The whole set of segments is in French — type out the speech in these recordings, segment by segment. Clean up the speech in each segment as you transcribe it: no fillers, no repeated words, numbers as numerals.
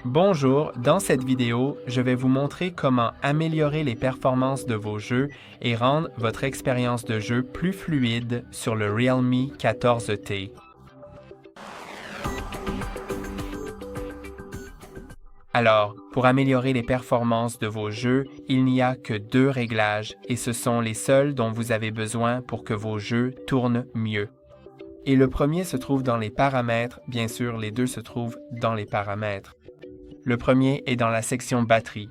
Bonjour, dans cette vidéo, je vais vous montrer comment améliorer les performances de vos jeux et rendre votre expérience de jeu plus fluide sur le Realme 14T. Alors, pour améliorer les performances de vos jeux, il n'y a que deux réglages et ce sont les seuls dont vous avez besoin pour que vos jeux tournent mieux. Et le premier se trouve dans les paramètres, bien sûr les deux se trouvent dans les paramètres. Le premier est dans la section batterie.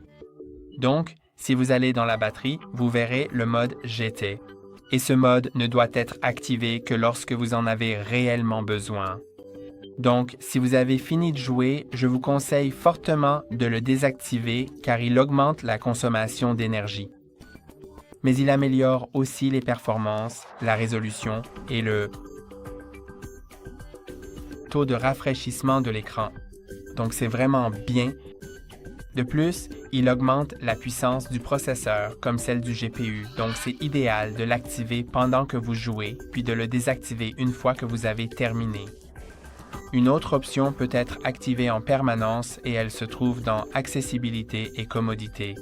Donc, si vous allez dans la batterie, vous verrez le mode GT. Et ce mode ne doit être activé que lorsque vous en avez réellement besoin. Donc, si vous avez fini de jouer, je vous conseille fortement de le désactiver car il augmente la consommation d'énergie. Mais il améliore aussi les performances, la résolution et le taux de rafraîchissement de l'écran. Donc, c'est vraiment bien. De plus, il augmente la puissance du processeur, comme celle du GPU. Donc, c'est idéal de l'activer pendant que vous jouez, puis de le désactiver une fois que vous avez terminé. Une autre option peut être activée en permanence et elle se trouve dans Accessibilité et commodité.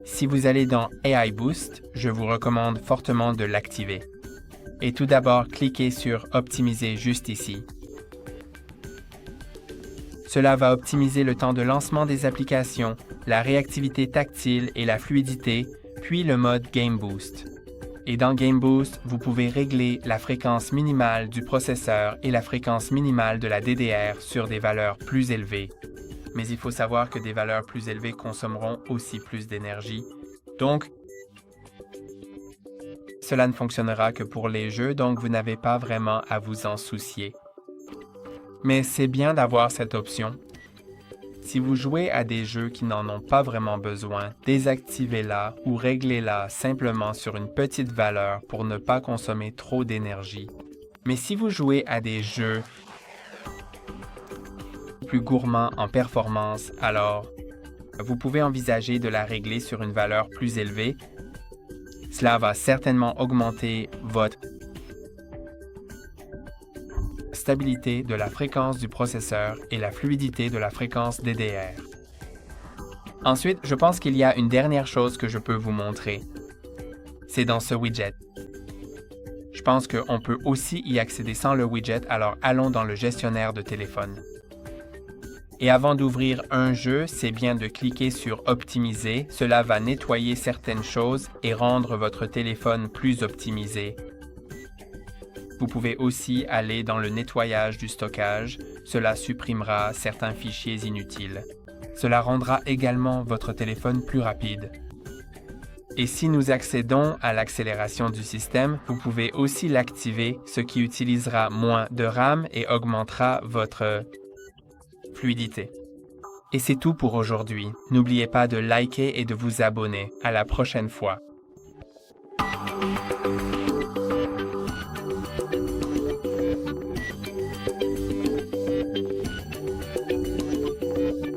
Si vous allez dans AI Boost, je vous recommande fortement de l'activer. Et tout d'abord, cliquez sur Optimiser juste ici. Cela va optimiser le temps de lancement des applications, la réactivité tactile et la fluidité, puis le mode Game Boost. Et dans Game Boost, vous pouvez régler la fréquence minimale du processeur et la fréquence minimale de la DDR sur des valeurs plus élevées. Mais il faut savoir que des valeurs plus élevées consommeront aussi plus d'énergie. Donc, cela ne fonctionnera que pour les jeux, donc vous n'avez pas vraiment à vous en soucier. Mais c'est bien d'avoir cette option. Si vous jouez à des jeux qui n'en ont pas vraiment besoin, désactivez-la ou réglez-la simplement sur une petite valeur pour ne pas consommer trop d'énergie. Mais si vous jouez à des jeux plus gourmands en performance, alors vous pouvez envisager de la régler sur une valeur plus élevée. Cela va certainement augmenter votre stabilité de la fréquence du processeur et la fluidité de la fréquence DDR. Ensuite, je pense qu'il y a une dernière chose que je peux vous montrer. C'est dans ce widget. Je pense qu'on peut aussi y accéder sans le widget, alors allons dans le gestionnaire de téléphone. Et avant d'ouvrir un jeu, c'est bien de cliquer sur Optimiser. Cela va nettoyer certaines choses et rendre votre téléphone plus optimisé. Vous pouvez aussi aller dans le nettoyage du stockage. Cela supprimera certains fichiers inutiles. Cela rendra également votre téléphone plus rapide. Et si nous accédons à l'accélération du système, vous pouvez aussi l'activer, ce qui utilisera moins de RAM et augmentera votre fluidité. Et c'est tout pour aujourd'hui. N'oubliez pas de liker et de vous abonner. À la prochaine fois.